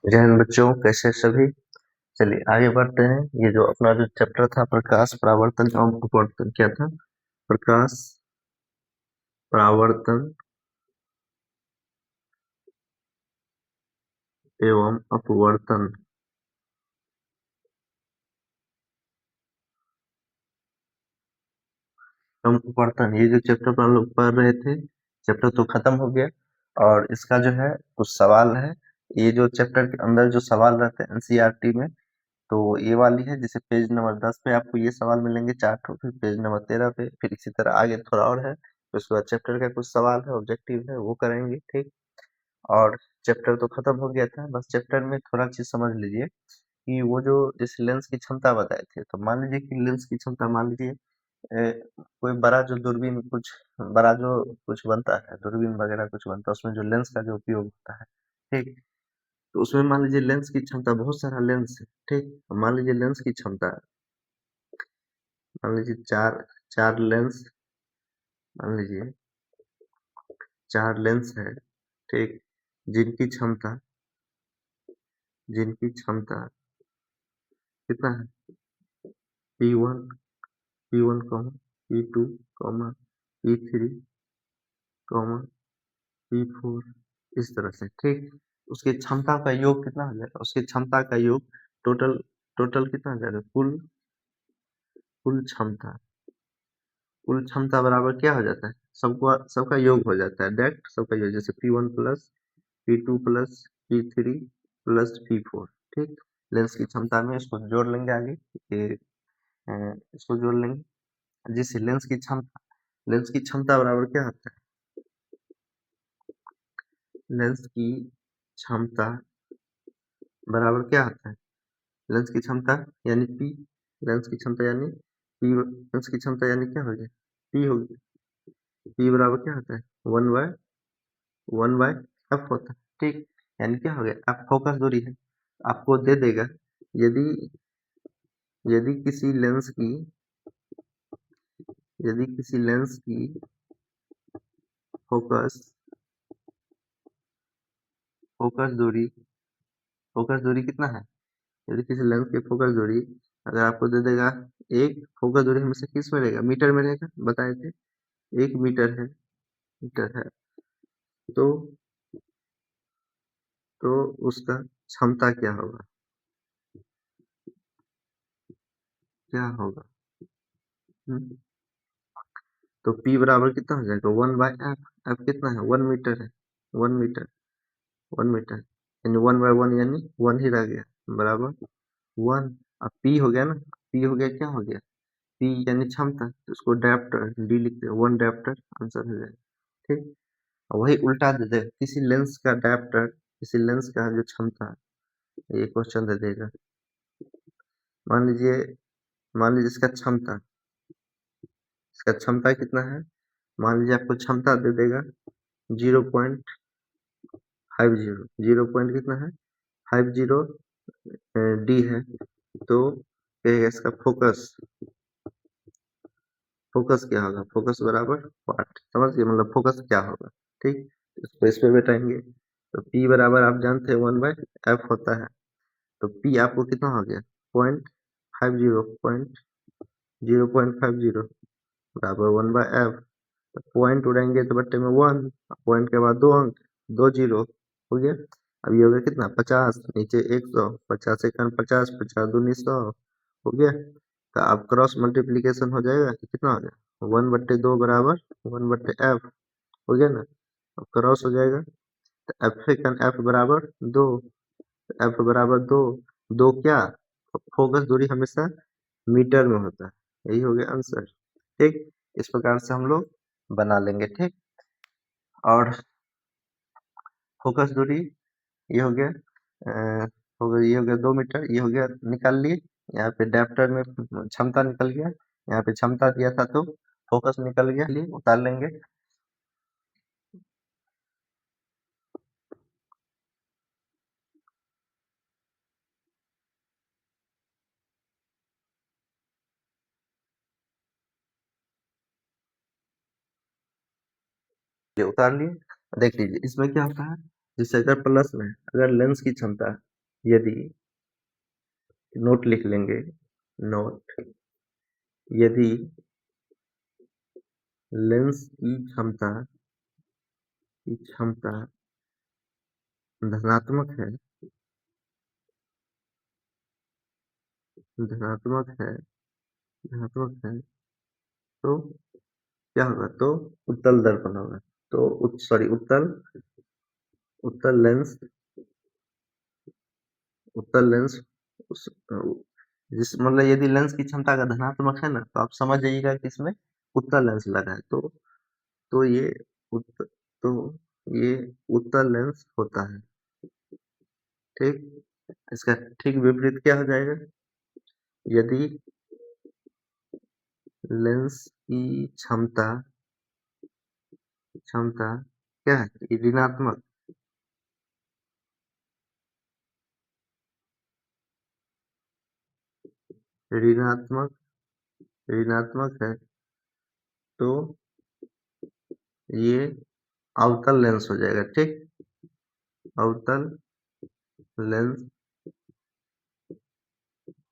जय हिंद बच्चों, कैसे सभी। चलिए आगे बढ़ते हैं। ये जो अपना जो चैप्टर था प्रकाश परावर्तन एवं अपवर्तन, क्या था? प्रकाश परावर्तन एवं अपवर्तन। एवं अपवर्तन, ये जो चैप्टर पर हम लोग पढ़ रहे थे, चैप्टर तो खत्म हो गया और इसका जो है कुछ सवाल है। ये जो चैप्टर के अंदर जो सवाल रहते हैं एनसीईआरटी में, तो ये वाली है। जैसे पेज नंबर 10 पे आपको ये सवाल मिलेंगे 4 ठो, फिर पेज नंबर 13 पे, फिर इसी तरह आगे थोड़ा और है। तो उसके बाद चैप्टर का कुछ सवाल है, ऑब्जेक्टिव है, वो करेंगे, ठीक। और चैप्टर तो खत्म हो गया था। बस चैप्टर में थोड़ा चीज समझ लीजिए कि वो जो जिस लेंस की क्षमता बताए थे, तो मान लीजिए कि लेंस की क्षमता, मान लीजिए कोई बड़ा जो दूरबीन, कुछ बड़ा जो कुछ बनता है, दूरबीन वगैरह कुछ बनता है, उसमें जो लेंस का जो उपयोग होता है, ठीक। तो उसमें मान लीजिए लेंस की क्षमता, बहुत सारा लेंस है, ठीक। तो मान लीजिए लेंस की क्षमता, मान लीजिए चार चार लेंस, मान लीजिए 4 लेंस है, ठीक। जिनकी क्षमता जिनकी क्षमता कितना है? P1, P1, P2, P3, P4, इस तरह से, ठीक। उसकी क्षमता का योग कितना हो जाएगा? उसकी क्षमता का योग टोटल टोटल कितना हो जाएगा? कुल कुल क्षमता कुल क्षमता बराबर क्या हो जाता है? सबका योग हो जाता है, डायरेक्ट सबका योग। जैसे P1 plus P2 plus P3 plus P4, ठीक। लेंस की क्षमता में इसको जोड़ लेंगे आगे, ये इसको जोड़ लेंगे। जिस लेंस की क्षमता बराबर क्या होता है? लेंस की क्षमता बराबर क्या होता है? लेंस की क्षमता यानी पी, लेंस की क्षमता यानी पी, लेंस की क्षमता यानी क्या हो गया? पी हो गया। पी बराबर क्या होता है? वन बाय एफ होता है, ठीक। यानी क्या हो गया? एफ फोकस दूरी है, आपको दे देगा। यदि यदि किसी लेंस की यदि किसी लेंस की फोकस फोकस दूरी कितना है? यदि किसी लेंस की फोकस दूरी अगर आपको दे देगा, एक फोकस दूरी हमेशा किस में रहेगा? मीटर में रहेगा, बताए थे। 1 मीटर है तो तो उसका क्षमता क्या होगा? हम्म, तो P बराबर कितना हो जाएगा? 1/f। एफ कितना है? 1 मीटर है। 1 मीटर, 1 मीटर यानी 1/1 यानी 1 ही रह गया, बराबर 1। अब P हो गया ना, P हो गया, क्या हो गया? P यानी क्षमता, तो उसको डायप्टर डी लिखते हैं, 1 डायप्टर आंसर हो जाएगा, ठीक। और वही उल्टा दे दे, किसी लेंस का डायप्टर, किसी लेंस का जो क्षमता, ये क्वेश्चन दे देगा। मान लीजिए मान लीजिए इसका क्षमता कितना है? मान लीजिए आपको क्षमता दे देगा 0.50, 0 पॉइंट कितना है? 50 डी है। तो कहेगा इसका फोकस क्या होगा? फोकस बराबर वाट, समझ गए? मतलब फोकस क्या होगा, ठीक। इसको इस पे बैठाएंगे तो P बराबर आप जानते हैं 1/f होता है। तो P आपको कितना हो गया? 0.50 बराबर 1/f। पॉइंट उड़ाएंगे तो बट्टे में 1, पॉइंट के बाद 2 अंक, 2 जीरो, हो गया। अब ये हो गया कितना? 50, नीचे 100, 50 × 50, 50 × 2 = 100, हो गया। तो आप क्रॉस मल्टीप्लीकेशन हो जाएगा कि कितना हो गया? 1/2 बराबर 1/f, हो गया ना। अब क्रॉस हो जाएगा तो एफ बराबर 2, एफ बराबर 2। 2 क्या? फोकस दूरी हमेशा मीटर में होता है, यही हो गया आंसर, ठीक। इस प्रकार से हम लोग बना लेंगे, ठीक। और फोकस दूरी ये हो गया, ये हो गया 2 मीटर, ये हो गया, निकाल लिए। यहाँ पे डायप्टर में क्षमता निकल गया, यहाँ पे क्षमता दिया था तो फोकस निकल गया, लिए उतार लेंगे। ये उतार लिए। देख लीजिए इसमें क्या होता है, जैसे अगर प्लस में, अगर लेंस की क्षमता यदि, नोट लिख लेंगे, नोट, यदि लेंस की क्षमता धनात्मक है, धनात्मक है, धनात्मक है, तो क्या होगा? तो उत्तल दर्पण होगा। तो उत्तल लेंस, उत्तल लेंस उस जिस मतलब यदि लेंस की क्षमता अगर धनात्मक है ना, तो आप समझ जाइएगा कि इसमें उत्तल लेंस लगा है। तो ये उत्त, तो ये उत्तल लेंस होता है। ठीक, इसका ठीक विपरीत क्या हो जाएगा? यदि लेंस की क्षमता क्या है? ऋणात्मक, ऋणात्मक ऋणात्मक है, तो ये अवतल लेंस हो जाएगा। ठीक, अवतल लेंस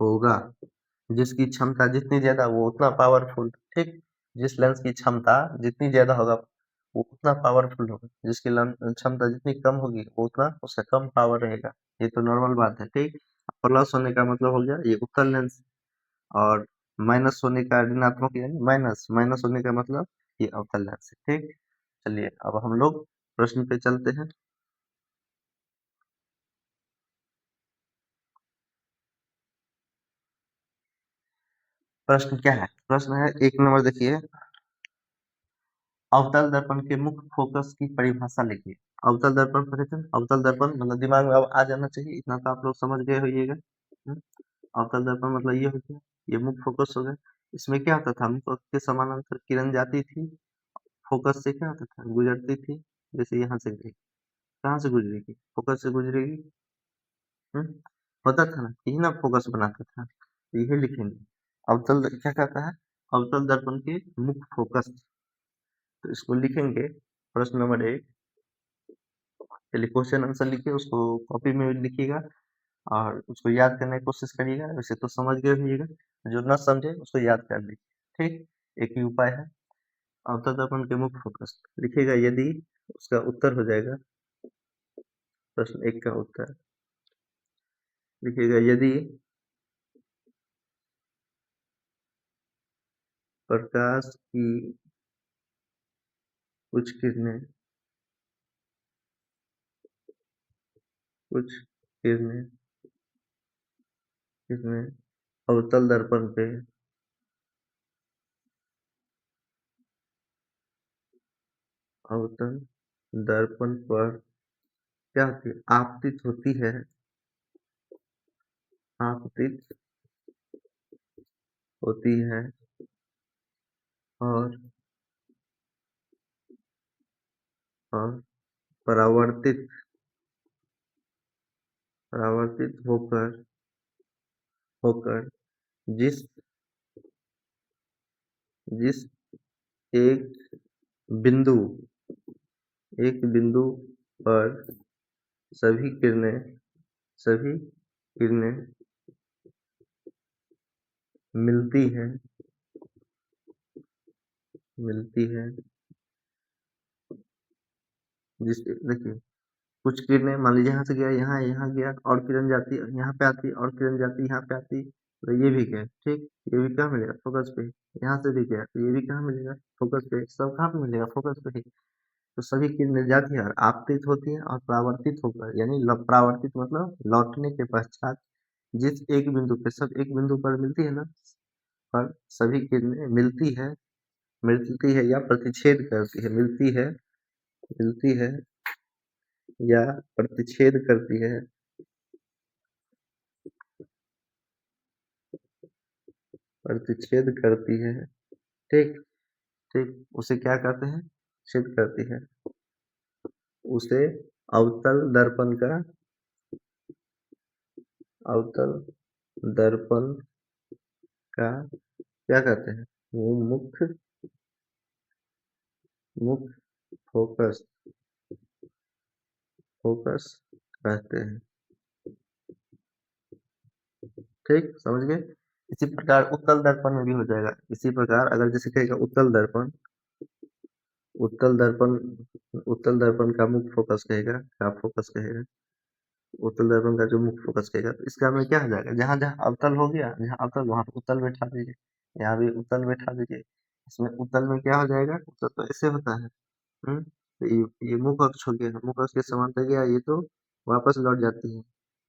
होगा, जिसकी क्षमता जितनी ज्यादा वो उतना पावरफुल। ठीक, जिस लेंस की क्षमता जितनी ज्यादा होगा वो उतना पावरफुल होगा, जिसकी क्षमता जितनी कम होगी वो उतना उसका कम पावर रहेगा। ये तो नॉर्मल बात है। ठीक, प्लस होने का मतलब हो गया ये उत्तल लेंस, और माइनस होने का ऋणात्मक यानी माइनस, माइनस होने का मतलब ये अवतल लेंस है। ठीक, चलिए अब हम लोग प्रश्न पे चलते हैं। प्रश्न क्या है? प्रश्न है 1 नंबर, देखिए, अवतल दर्पण के मुख्य फोकस की परिभाषा लिखिए। अवतल दर्पण पढ़े थे, अवतल दर्पण मतलब दिमाग में अब आ जाना चाहिए, इतना तो आप लोग समझ गए होइएगा। अवतल दर्पण मतलब ये हो गया, ये मुख्य फोकस हो गया। इसमें क्या होता था? मुख्य फोकस के समानांतर किरण जाती थी, फोकस से क्या होता था? गुजरती थी। जैसे यहाँ से गई, कहाँ से गुजरेगी? फोकस से गुजरेगी। हम्म, होता था ना, यही ना फोकस बनाता था, तो यही लिखेंगे। अवतल क्या कहता है? अवतल दर्पण के मुख्य फोकस, तो इसको लिखेंगे प्रश्न नंबर 1। चलिए क्वेश्चन आंसर लिखिए, उसको कॉपी में लिखिएगा और उसको याद करने की कोशिश करिएगा। वैसे तो समझ गए होइएगा, जो न समझे उसको याद कर लीजिए। ठीक, एक ही उपाय है। अवतल दर्पण के मुख्य फोकस लिखिएगा, यदि, उसका उत्तर हो जाएगा प्रश्न 1 का उत्तर। लिखिएगा, यदि प्रकाश की कुछ किरणें कुछ किरणें किरणें अवतल दर्पण पे अवतल दर्पण पर क्या होती है? आपतित होती है, आपतित होती है, और और परावर्तित परावर्तित होकर होकर जिस जिस एक बिंदु एक बिंदु पर सभी किरणें सभी किरणें मिलती हैं मिलती हैं जिस देखिए, कुछ किरणें मान लीजिए यहाँ से गया, यहाँ गया, और किरण जाती है यहाँ पे आती, और किरण जाती यहाँ पे आती, तो ये भी गया। ठीक, ये भी कहाँ मिलेगा? फोकस पे। यहाँ से भी गया, तो ये भी कहाँ मिलेगा? फोकस पे। सब कहाँ पे मिलेगा? फोकस पे ही। तो सभी किरणें जाती है और आपतित होती है और परावर्तित होकर, यानी परावर्तित मतलब लौटने के पश्चात जिस एक बिंदु पे, सब एक बिंदु पर मिलती है ना, पर सभी किरणें मिलती है या प्रतिच्छेद करती है, मिलती है या प्रतिच्छेद करती है, प्रतिच्छेद करती है। ठीक, ठीक, उसे क्या कहते हैं? छेद करती है। उसे अवतल दर्पण का अवतल दर्पण का क्या कहते हैं? वो मुख्य मुख्य फोकस फोकस कहते हैं। ठीक, समझ गए। इसी प्रकार उत्तल दर्पण में भी हो जाएगा। इसी प्रकार अगर जैसे कहेगा उत्तल दर्पण, उत्तल दर्पण, उत्तल दर्पण का मुख्य फोकस कहेगा, क्या फोकस कहेगा, उत्तल दर्पण का जो मुख्य फोकस कहेगा, तो इसका में क्या हो जाएगा, जहां जहां अवतल हो गया, जहां अवतल वहां पे उत्तल बैठा दीजिए, यहाँ भी उत्तल बैठा दीजिए। इसमें उत्तल में क्या हो जाएगा, उत्तल तो ऐसे होता है। तो ये मुख्य अक्ष हो गया, मुख्य अक्ष के समांतर गया, ये तो वापस लौट जाती है।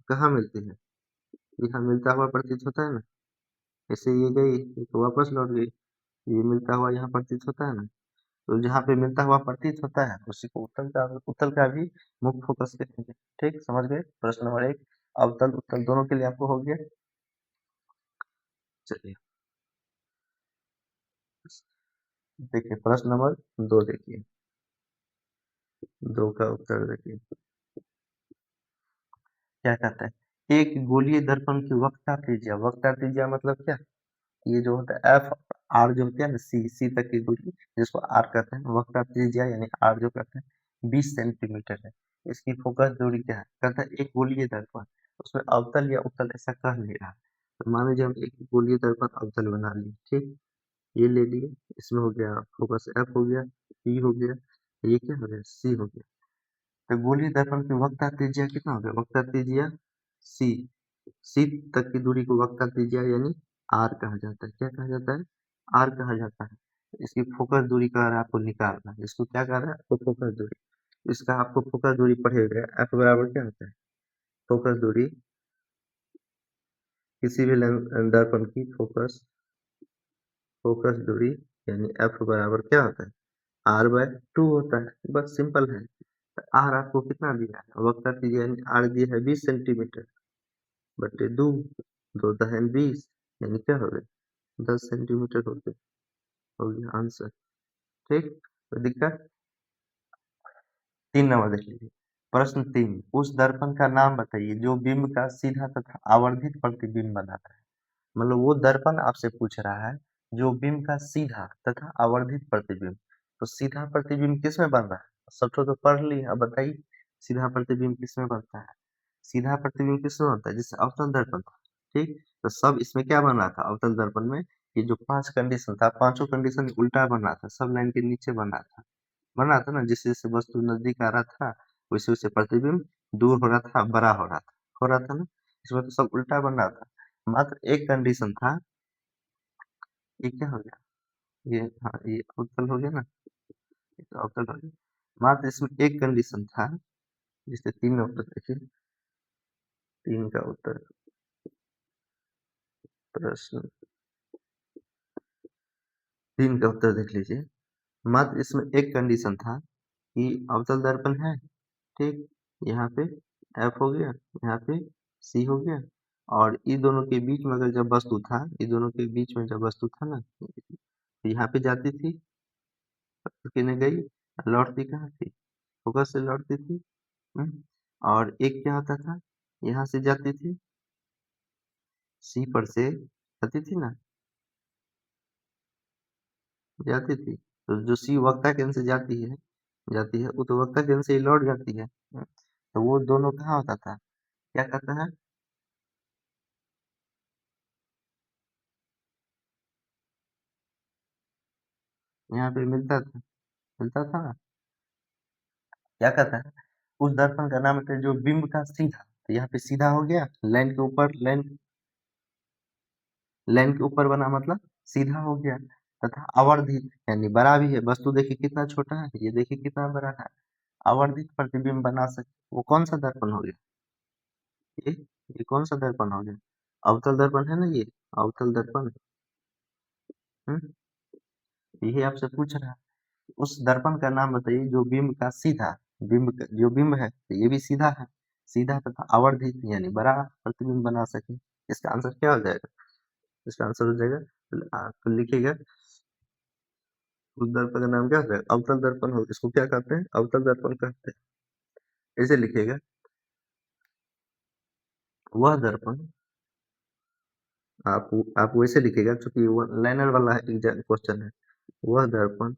कहाँ मिलती है, यहाँ मिलता हुआ प्रतीत होता है ना, ऐसे ये गई, ये तो वापस लौट गई, ये मिलता हुआ यहाँ प्रतीत होता है ना। तो जहाँ पे मिलता हुआ प्रतीत होता है उसी को उत्तल का भी मुख्य फोकस कहेंगे। ठीक, समझ गए। प्रश्न नंबर 1 अवतल उत्तल दोनों के लिए आपको हो गया। चलिए देखिए प्रश्न नंबर 2 देखिए, 2 का उत्तर देखिए क्या कहता है, एक गोलीय दर्पण की वक्रता त्रिज्या, वक्रता त्रिज्या मतलब क्या, ये जो होता है एफ आर जो होती है ना, सी तक की दूरी जिसको आर कहते हैं, वक्रता त्रिज्या यानी आर जो कहते हैं 20 सेंटीमीटर है। इसकी फोकस दूरी क्या है, कहता है एक गोलीय दर्पण, उसमें अवतल या उत्तल ऐसा कह नहीं रहा। तो मान लीजिए हम एक गोलीय दर्पण अवतल बना लिए, ठीक, ये ले लिए, इसमें हो गया फोकस एफ हो गया, पी हो गया, ये क्या हो गया, सी हो गया। तो गोलीय दर्पण की वक्रता त्रिज्या कितना हो गया, वक्रता त्रिज्या सी, सी तक की दूरी को वक्रता त्रिज्या यानी आर कहा जाता है। क्या कहा जाता है, आर कहा जाता है। इसकी फोकस दूरी का आपको निकालना है, इसको क्या कह रहा है, आपको फोकस दूरी, इसका आपको फोकस दूरी पढ़ेगा, एफ बराबर क्या होता है, फोकस दूरी, किसी भी दर्पण की फोकस, फोकस दूरी यानी एफ बराबर क्या होता है, आर बाय 2 होता है। बस सिंपल है। आर आपको कितना दिया है, वक्रता त्रिज्या यानी आर दिया है 20 सेंटीमीटर, बटे 2, 2 दहन 20, यानी क्या हो गया 10 सेंटीमीटर हो गया आंसर। ठीक, तो दिक्कत 3 नंबर देख लीजिए। प्रश्न 3 उस दर्पण का नाम बताइए जो बिंब का सीधा तथा आवर्धित प्रतिबिंब बनाता है। मतलब वो दर्पण आपसे पूछ रहा है जो बिंब का सीधा तथा आवर्धित प्रतिबिंब, तो सीधा प्रतिबिंब किस में बन रहा है, सब तो पढ़ ली, अब बताइए सीधा प्रतिबिंब किस में बनता है। सीधा प्रतिबिंब किस में बनता है, जैसे अवतल दर्पण था, ठीक, तो सब इसमें क्या बन रहा था अवतल दर्पण में, ये जो 5 कंडीशन था, पांचों कंडीशन उल्टा बन रहा था, सब लाइन के नीचे बन रहा था ना, जैसे जैसे वस्तु नजदीक आ रहा था वैसे वैसे प्रतिबिंब दूर हो रहा था, बड़ा हो रहा था ना, इसमें तो सब उल्टा बन रहा था। मात्र एक कंडीशन था, ये क्या हो गया, ये हाँ ये अवतल हो गया ना, ये तो अवतल हो गया। मात्र इसमें एक कंडीशन था, जिससे 3 उत्तर देखिए, 3 का उत्तर, प्रश्न 3 का उत्तर देख लीजिए। मात्र इसमें एक कंडीशन था कि अवतल दर्पण है, ठीक, यहाँ पे एफ हो गया, यहाँ पे सी हो गया, और इन दोनों के बीच में अगर जब वस्तु था, इन दोनों के बीच में जब वस्तु था ना, तो यहाँ पे जाती थी, किने गई, लौटती कहाँ थी, फोकस से लौटती थी। और एक क्या होता था, यहाँ से जाती थी, सी पर से जाती थी ना, जाती थी, तो जो सी वक्ता केंद्र से जाती है, वो तो वक्ता केंद्र से ही लौट जाती है। तो वो दोनों कहाँ होता था, क्या कहता है, यहाँ पे मिलता था ना, क्या कहता है, उस दर्पण का नाम है जो बिंब का सीधा, तो यहाँ पे सीधा हो गया, लाइन के ऊपर बना मतलब सीधा हो गया, तथा आवर्धित यानी बड़ा भी है, वस्तु देखिए कितना छोटा है, ये देखिए कितना बड़ा है, आवर्धित प्रतिबिंब बना सके, वो कौन सा दर्पण हो गया, ये ये कौन सा दर्पण हो गया, अवतल दर्पण है ना ये, अवतल दर्पण। हम्म, यही आपसे पूछ रहा है। उस दर्पण का नाम बताइए जो बिंब का सीधा, जो बिंब है तो ये भी सीधा है, सीधा तथा आवर्धित यानी बड़ा प्रतिबिंब बना सके। इसका आंसर क्या हो जाएगा, इसका आंसर हो जाएगा, तो लिखिएगा उस दर्पण का नाम क्या होता है, अवतल दर्पण हो, इसको क्या कहते हैं, अवतल दर्पण कहते हैं। ऐसे लिखिएगा, वह दर्पण, आप वैसे लिखिएगा क्योंकि वो लाइनर वाला क्वेश्चन है। वह दर्पण,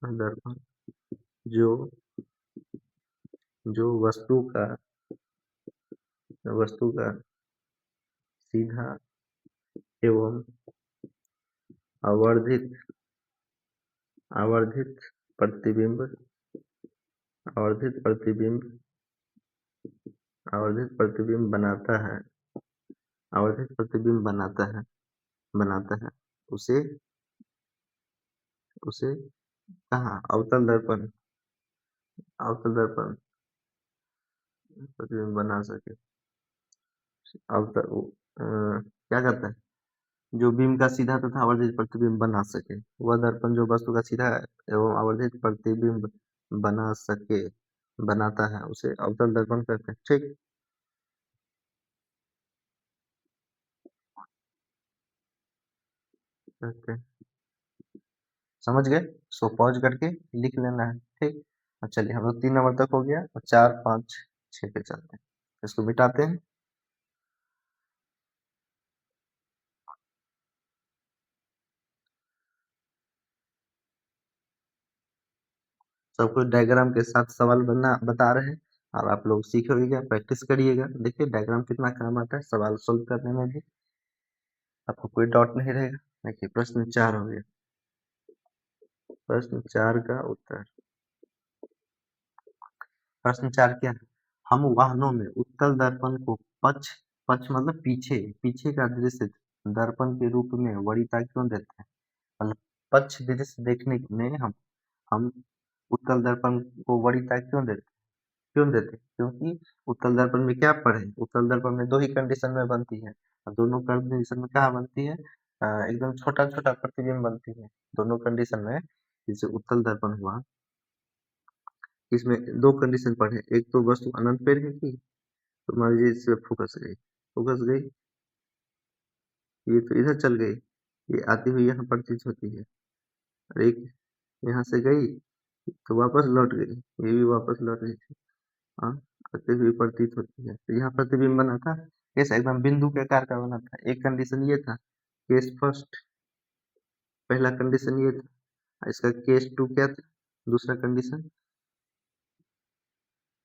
दर्पण जो जो वस्तु का सीधा एवं आवर्धित आवर्धित प्रतिबिंब आवर्धित प्रतिबिंब आवर्धित प्रतिबिंब आवर्धित प्रतिबिंब बनाता है उसे उसे कहाँ अवतल दर्पण प्रतिबिंब बना सके अवतल क्या करता है जो बीम का सीधा तथा आवर्धित प्रतिबिंब बना सके वह दर्पण जो वस्तु का सीधा एवं आवर्धित प्रतिबिंब बना सके बनाता है उसे अवतल दर्पण कहते हैं। ठीक, कहते हैं। समझ गए? सो पॉज करके लिख लेना है। ठीक, अब चलिए हम लोग 3 नंबर तक हो गया और 4, 5, 6 पे चलते हैं। इसको मिटाते हैं। सब कुछ डायग्राम के साथ सवाल बता रहे हैं और आप लोग सीखिएगा, प्रैक्टिस करिएगा। देखिए डायग्राम कितना काम आता है सवाल सोल्व करने में भी, आपको कोई डाउट नहीं रहेगा। देखिए प्रश्न 4 हो गया। प्रश्न 4 का उत्तर। प्रश्न 4 क्या है? हम वाहनों में उत्तल दर्पण को पक्ष पक्ष मतलब पीछे पीछे का दृश्य दर्पण के रूप में वरीयता क्यों देते हैं? मतलब पक्ष दृश्य देखने में हम उत्तल दर्पण को वरीयता क्यों देते? क्योंकि उत्तल दर्पण में क्या पढ़े? उत्तल दर्पण में 2 ही कंडीशन में बनती है और दोनों कंडीशन में कहाँ बनती है? एकदम छोटा-छोटा प्रतिबिंब बनती है दोनों कंडीशन में। जैसे उत्तल दर्पण हुआ, इसमें 2 कंडीशन पढ़े, एक तो वस्तु अनंत पे रहेगी, तो मान लीजिए इसमें फोकस गई, ये तो इधर चल गई, ये आती हुई यहाँ प्रतीत होती है और एक यहाँ से गई तो वापस लौट गई, ये भी वापस लौट गई थी। हाँ, आते हुए प्रतीत होती है। तो यहाँ प्रतिबिंब बना था, कैसा एकदम बिंदु के आकार का बना था। एक कंडीशन ये था, केस फर्स्ट, पहला कंडीशन ये था। इसका केस 2 क्या था? दूसरा कंडीशन।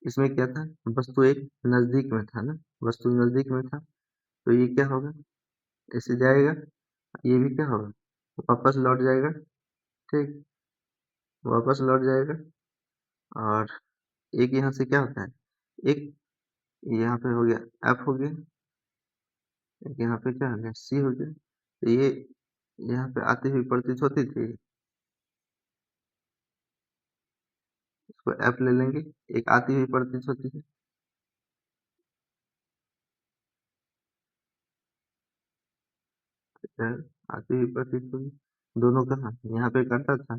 इसमें क्या था? वस्तु एक नजदीक में था ना, वस्तु नजदीक में था, तो ये क्या होगा? ऐसे जाएगा, ये भी क्या होगा? वापस लौट जाएगा। ठीक, वापस लौट जाएगा। और एक यहाँ से क्या होता है, एक यहाँ पे हो गया एफ हो गया, एक यहाँ पे क्या हो गया सी हो गया। तो ये यहाँ पे आती हुई प्रतीत होती थी, इसको एफ ले लेंगे। एक आती हुई प्रतीत होती है, क्या? आती हुई प्रतीत होगी। दोनों कहाँ? यहाँ पे करता था,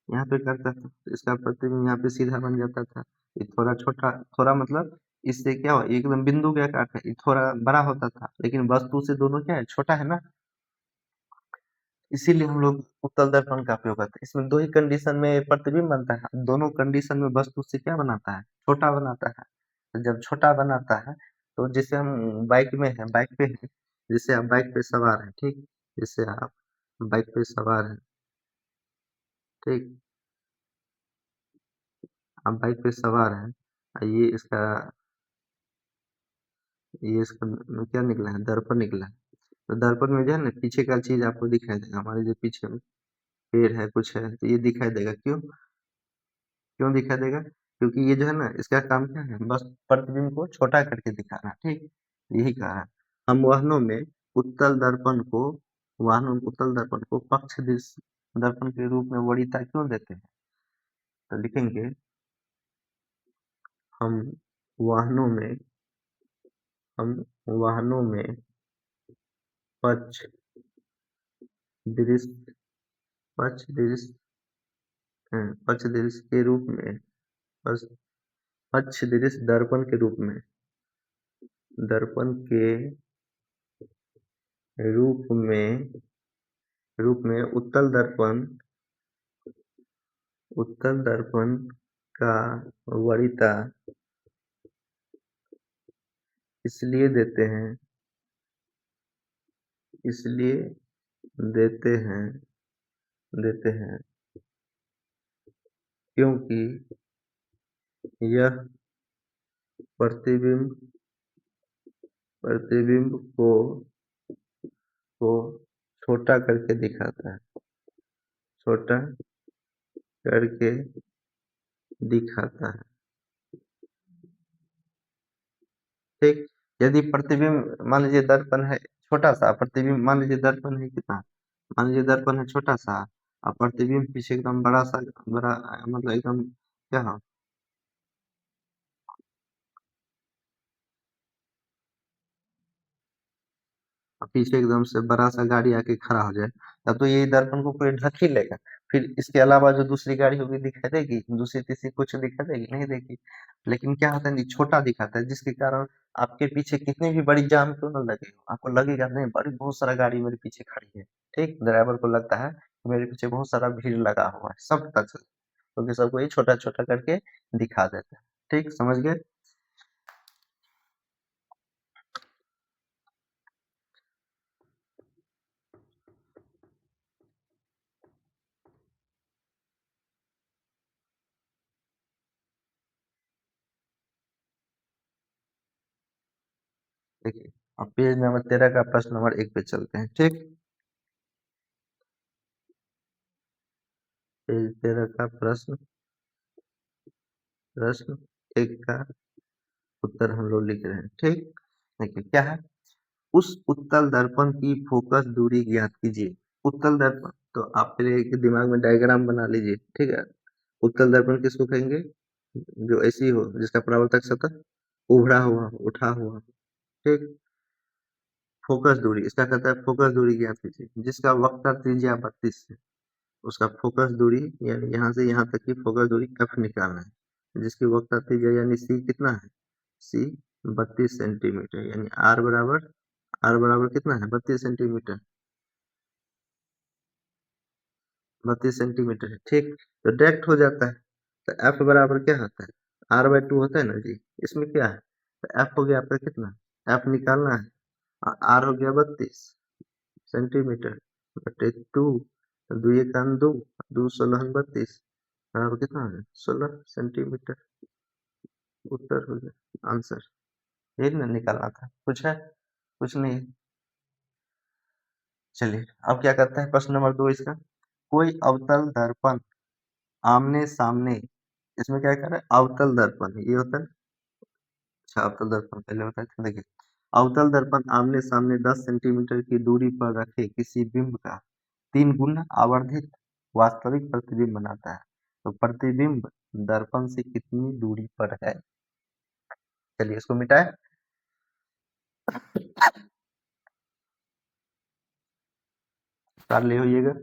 यहाँ पे करता था, तो इसका प्रतिबिंब यहाँ पे सीधा बन जाता था। ये थोड़ा छोटा, थोड़ा मतलब इससे क्या हो, एकदम बिंदु के आकार का, ये थोड़ा बड़ा होता था, लेकिन वस्तु से दोनों क्या है, छोटा है ना। इसीलिए हम लोग उत्तल दर्पण का उपयोग करते हैं। इसमें 2 ही कंडीशन में प्रतिबिंब बनता है, दोनों कंडीशन में वस्तु से क्या बनाता है, छोटा बनाता है। तो जब छोटा बनाता है, तो जैसे हम बाइक पे हैं, जैसे आप बाइक पे सवार हैं, ठीक? जैसे आप बाइक पे सवार हैं, ठीक? आप बाइक पे सवार हैं, ये इसका क्या निकला है, दर्पण निकला है। तो दर्पण में जो है ना, पीछे का चीज आपको दिखाई देगा। हमारे जो पीछे में पेड़ है, कुछ है, तो ये दिखाई देगा। क्यों दिखाई देगा? क्योंकि ये जो है ना, इसका काम क्या है, बस प्रतिबिंब को छोटा करके दिखाना। ठीक, यही कहा है। हम उत्तल दर्पण को पक्ष दर्पण के रूप में वरीयता क्यों देते हैं? तो लिखेंगे, हम वाहनों में हम वाहनों में पक्ष दृश्य पक्ष दृश्य पक्ष दृश्य के रूप में पक्ष पक्ष दृश्य दर्पण के रूप में उत्तल दर्पण का वरीयता इसलिए देते हैं देते हैं क्योंकि यह प्रतिबिंब को को छोटा करके दिखाता है, छोटा करके दिखाता है। ठीक, यदि प्रतिबिंब मान लीजिए दर्पण है छोटा सा, प्रतिबिंब मान लीजिए दर्पण है कितना, मान लीजिए दर्पण है छोटा सा और प्रतिबिंब पीछे एकदम बड़ा सा, बड़ा मतलब एकदम क्या हो, और पीछे एकदम से बड़ा सा गाड़ी आके खड़ा हो जाए, तब तो ये दर्पण को पूरे ढक ही लेगा। फिर इसके अलावा जो दूसरी गाड़ी होगी दिखाई देगी, दूसरी तीसरी कुछ दिखाई देगी, नहीं देगी। लेकिन क्या होता है, ये छोटा दिखाता है, जिसके कारण आपके पीछे कितनी भी बड़ी जाम क्यों ना लगे, आपको लगेगा नहीं बड़ी बहुत सारा गाड़ी मेरे पीछे खड़ी है। ठीक, ड्राइवर को लगता है कि मेरे पीछे बहुत सारा भीड़ लगा हुआ है, सब पता चल, क्योंकि सबको ये छोटा छोटा करके दिखा देता है। ठीक, समझ गए। देखिए, अब पेज नंबर 13 का प्रश्न नंबर 1 पे चलते हैं। ठीक, पेज 13 का प्रश्न प्रश्न 1 का उत्तर हम लोग लिख रहे हैं। ठीक, देखिए क्या है, उस उत्तल दर्पण की फोकस दूरी ज्ञात कीजिए। उत्तल दर्पण, तो आप पहले एक दिमाग में डायग्राम बना लीजिए। ठीक है, उत्तल दर्पण किसको कहेंगे, जो ऐसी हो जिसका परावर्तक सतह उभड़ा हुआ हो, उठा हुआ हो। ठीक, फोकस दूरी, इसका कहता है फोकस दूरी ज्ञात कीजिए, जिसका वक्र त्रिज्या 32 है, उसका फोकस दूरी यानी यहाँ से यहाँ तक की फोकस दूरी f निकालना है, जिसकी वक्र त्रिज्या यानी c कितना है, c 32 सेंटीमीटर, यानी r बराबर कितना है, 32 सेंटीमीटर, 32 सेंटीमीटर है। ठीक, तो डायरेक्ट हो जाता है, तो f बराबर क्या होता है, r/2 होता है ना जी। इसमें क्या है, तो f हो गया आपका कितना, f निकालना है, और r हो गया 32 सेंटीमीटर बटे 2, दो एक दो, 2 16 32 बराबर कितना है, 16 सेंटीमीटर। उत्तर हो गया आंसर, यही ना निकालना था, कुछ है, कुछ नहीं। चलिए, अब क्या करते हैं, प्रश्न नंबर 2 इसका, कोई अवतल दर्पण आमने सामने, इसमें क्या कर रहा है, अवतल दर्पण ये होता है, अच्छा अवतल दर्पण पहले होता है, देखिए अवतल दर्पण आमने सामने 10 सेंटीमीटर की दूरी पर रखे किसी बिंब का 3 गुना आवर्धित वास्तविक प्रतिबिंब बनाता है, तो प्रतिबिंब दर्पण से कितनी दूरी पर है। चलिए इसको मिटाए, कर ले होइएगा।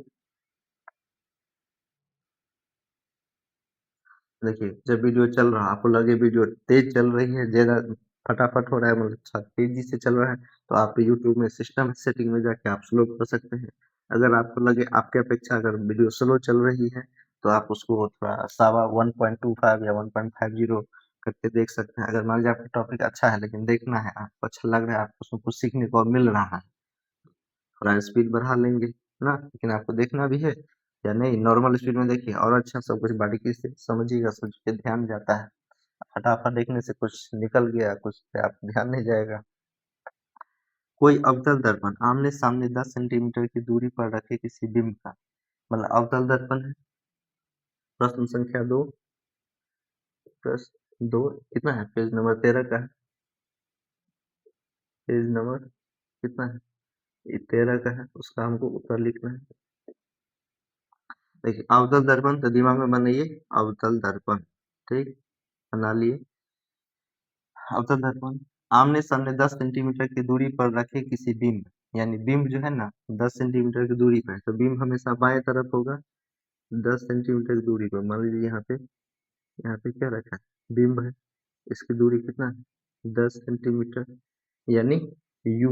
देखिए, जब वीडियो चल रहा है, आपको लगे वीडियो तेज चल रही है, ज्यादा फटाफट हो रहा है, मतलब अच्छा तेजी से चल रहा है, तो आप यूट्यूब में सिस्टम सेटिंग में जाके आप स्लो कर सकते हैं। अगर आपको लगे आपके अपेक्षा अगर वीडियो स्लो चल रही है, तो आप उसको थोड़ा सावा 1.25 या 1.50 करके देख सकते हैं। अगर मान लीजिए आपका टॉपिक अच्छा है लेकिन देखना है, आपको अच्छा लग रहा है, आपको उसमें कुछ सीखने को मिल रहा है, थोड़ा स्पीड बढ़ा लेंगे ना, लेकिन आपको देखना भी है या नहीं, नॉर्मल स्पीड में देखिए और अच्छा सब कुछ बारीकी से समझिएगा, सब पे ध्यान जाता है। फटाफट देखने से कुछ निकल गया, कुछ पे आप ध्यान नहीं जाएगा। कोई अवतल दर्पण आमने सामने 10 सेंटीमीटर की दूरी पर रखे किसी बिंब का, मतलब अवतल दर्पण है। प्रश्न संख्या 2, प्रश्न 2 कितना है, पेज नंबर 13 का है, पेज नंबर कितना है, ये 13 का है, उसका हमको उत्तर लिखना है। देखिए अवतल दर्पण, तो दिमाग में बनाइए अवतल दर्पण। ठीक, बना लिए अवतल दर्पण, आमने सामने 10 सेंटीमीटर की दूरी पर रखे किसी बिंब, यानी बिंब जो है ना 10 सेंटीमीटर की दूरी पर है, तो बिंब हमेशा बाएं तरफ होगा। 10 सेंटीमीटर की दूरी पर, मान लीजिए यहाँ पे क्या रखा है, बिंब है, इसकी दूरी कितना है, 10 सेंटीमीटर, यानी यू,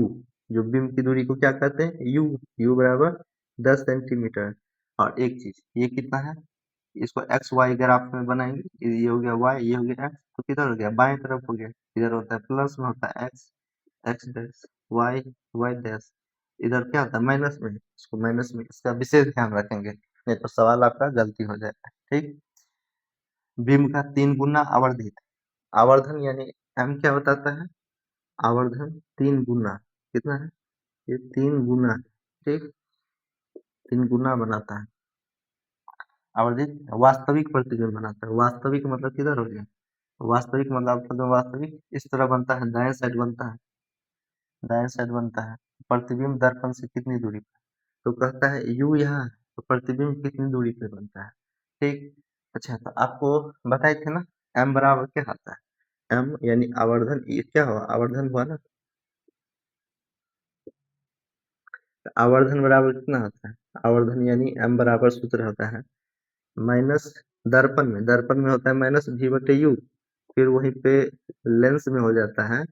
जो बिंब की दूरी को क्या कहते हैं, यू, यू बराबर 10 सेंटीमीटर। और एक चीज ये कितना है, इसको एक्स वाई ग्राफ में बनाएंगे, ये हो गया वाई, ये हो गया एक्स, तो किधर हो गया, बाएं तरफ हो गया, इधर होता है प्लस में होता है X, X dash, Y, Y dash, इधर क्या होता है माइनस में, इसको माइनस में, इसका विशेष ध्यान रखेंगे, नहीं तो सवाल आपका गलती हो जाएगा। ठीक, बिंब का 3 गुना आवर्धित, आवर्धन यानी एम क्या बताता है, आवर्धन 3 गुना, कितना है, ये 3 गुना, ठीक, 3 गुना बनाता है। आवर्धित वास्तविक प्रतिबिंब बनाता है। वास्तविक मतलब किधर हो गया? वास्तविक मतलब आपका जो वास्तविक इस तरह बनता है, दाएं साइड बनता है, दाएं साइड बनता है। प्रतिबिंब दर्पण से कितनी दूरी पर? तो कहता है u यहाँ है, तो प्रतिबिंब कितनी दूरी पे बनता है? ठीक। अच्छा, तो आपको बताए थे ना m बराबर क्या आता है? m यानी आवर्धन, ये क्या हुआ? आवर्धन हुआ ना। तो आवर्धन बराबर कितना होता है? आवर्धन यानी m बराबर सूत्र होता है माइनस, दर्पण में होता है माइनस v बटे यू, फिर वहीं पे लेंस में हो जाता है,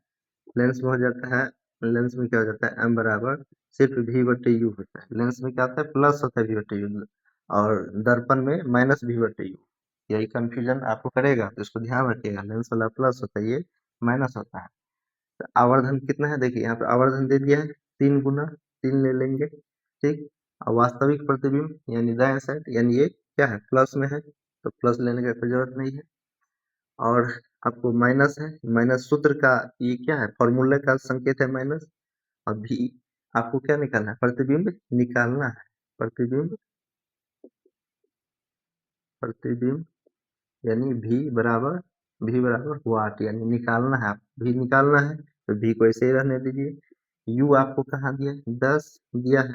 लेंस में हो जाता है, लेंस में क्या हो जाता है? m बराबर सिर्फ v बटे यू होता है। लेंस में क्या होता है? प्लस होता है v बटे यू, और दर्पण में माइनस v बटे यू। यही कंफ्यूजन आपको करेगा, तो इसको ध्यान रखिएगा। लेंस वाला प्लस होता है, ये माइनस होता है। तो आवर्धन कितना है? देखिए यहाँ पे आवर्धन दे दिया है 3 गुना, 3 ले लेंगे, ठीक। और वास्तविक प्रतिबिंब यानी दाएं साइड, यानी ये क्या है? प्लस में है, तो प्लस लेने का कोई जरूरत नहीं है। और आपको माइनस है, माइनस सूत्र का ये क्या है? फॉर्मूले का संकेत है माइनस। और भी आपको क्या निकालना है? प्रतिबिंब निकालना है। प्रतिबिंब, प्रतिबिंब यानी v बराबर वाट, यानी निकालना है। आप v निकालना है तो v को ऐसे ही रहने दीजिए। u आपको कहाँ दिया है? 10 दिया है।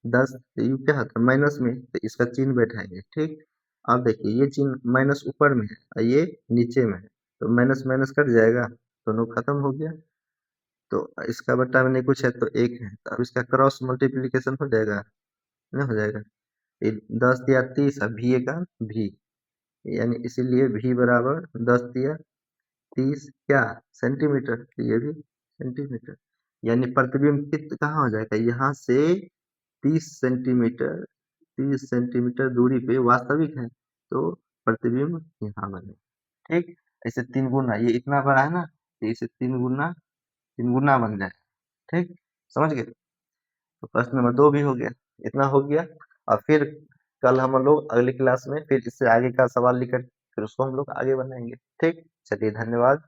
10 u क्या होता है? माइनस में, तो इसका चिन्ह बैठाएंगे, ठीक। अब देखिए ये चिन्ह माइनस ऊपर में है और ये नीचे में है, तो माइनस माइनस कट जाएगा, दोनों खत्म हो गया। तो इसका बट्टा में नहीं कुछ है तो एक है, तो अब इसका क्रॉस मल्टीप्लीकेशन हो जाएगा, नहीं हो जाएगा? ये 10 दिया 30, अब भी का भी, यानी इसीलिए v बराबर 10 दिया 30 क्या? सेंटीमीटर, तो ये भी सेंटीमीटर। यानी प्रतिबिंब कित कहाँ हो जाएगा? यहाँ से 30 सेंटीमीटर, 30 सेंटीमीटर दूरी पे वास्तविक है, तो प्रतिबिंब यहाँ बने, ठीक। ऐसे 3 गुना, ये इतना बड़ा है ना, तो इसे 3 गुना बन जाए, ठीक। समझ गए? तो प्रश्न नंबर 2 भी हो गया, इतना हो गया। और फिर कल हम लोग अगली क्लास में फिर इससे आगे का सवाल लेकर फिर उसको हम लोग आगे बनाएंगे, ठीक। चलिए धन्यवाद।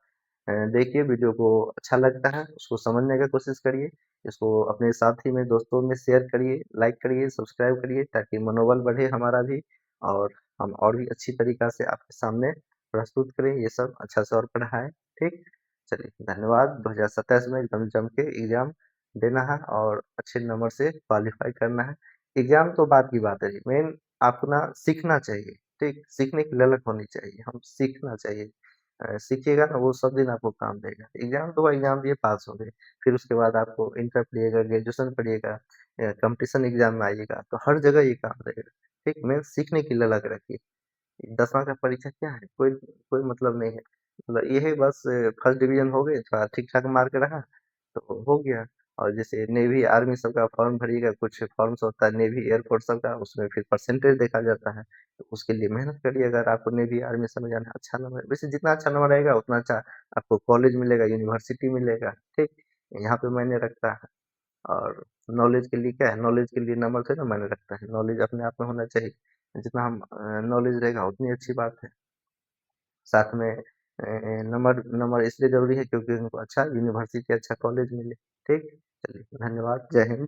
देखिए वीडियो को अच्छा लगता है उसको समझने का कोशिश करिए, इसको अपने साथी में दोस्तों में शेयर करिए, लाइक करिए, सब्सक्राइब करिए, ताकि मनोबल बढ़े हमारा भी, और हम और भी अच्छी तरीका से आपके सामने प्रस्तुत करें ये सब अच्छा से और पढ़ाएं, ठीक। चलिए धन्यवाद। 2027 में एकदम जम के एग्जाम देना है और अच्छे नंबर से क्वालिफाई करना है। एग्जाम तो बात की बात है, मेन आपको ना सीखना चाहिए, ठीक। सीखने की ललक होनी चाहिए, हम सीखना चाहिए। सीखिएगा ना, वो सब दिन आपको काम देगा। एग्जाम तो एग्जाम दिए पास हो गए, फिर उसके बाद आपको इंटर पढ़िएगा, ग्रेजुएशन पढ़िएगा, कंपटीशन एग्जाम में आइएगा, तो हर जगह ये काम देगा, ठीक। मेन सीखने की ललक रखिए। 10वां का परीक्षा क्या है? कोई कोई मतलब नहीं है। मतलब ये है बस, फर्स्ट डिवीजन हो गए, थोड़ा ठीक ठाक मार्क रहा तो हो गया। और जैसे नेवी आर्मी सबका फॉर्म भरिएगा, कुछ फॉर्म्स होता है नेवी एयरफोर्स सबका, उसमें फिर परसेंटेज देखा जाता है, तो उसके लिए मेहनत करिए। अगर आपको नेवी आर्मी सब में जाना है, अच्छा नंबर, वैसे जितना अच्छा नंबर रहेगा उतना अच्छा आपको कॉलेज मिलेगा, यूनिवर्सिटी मिलेगा, ठीक। यहाँ पे मायने रखता है। और नॉलेज के लिए क्या है? नॉलेज के लिए नंबर थोड़ी ना मायने रखता है, नॉलेज अपने आप में होना चाहिए। जितना हम नॉलेज रहेगा उतनी अच्छी बात है। साथ में नंबर नंबर इसलिए ज़रूरी है क्योंकि उनको अच्छा यूनिवर्सिटी, अच्छा कॉलेज मिले, ठीक। चलिए धन्यवाद, जय हिंद।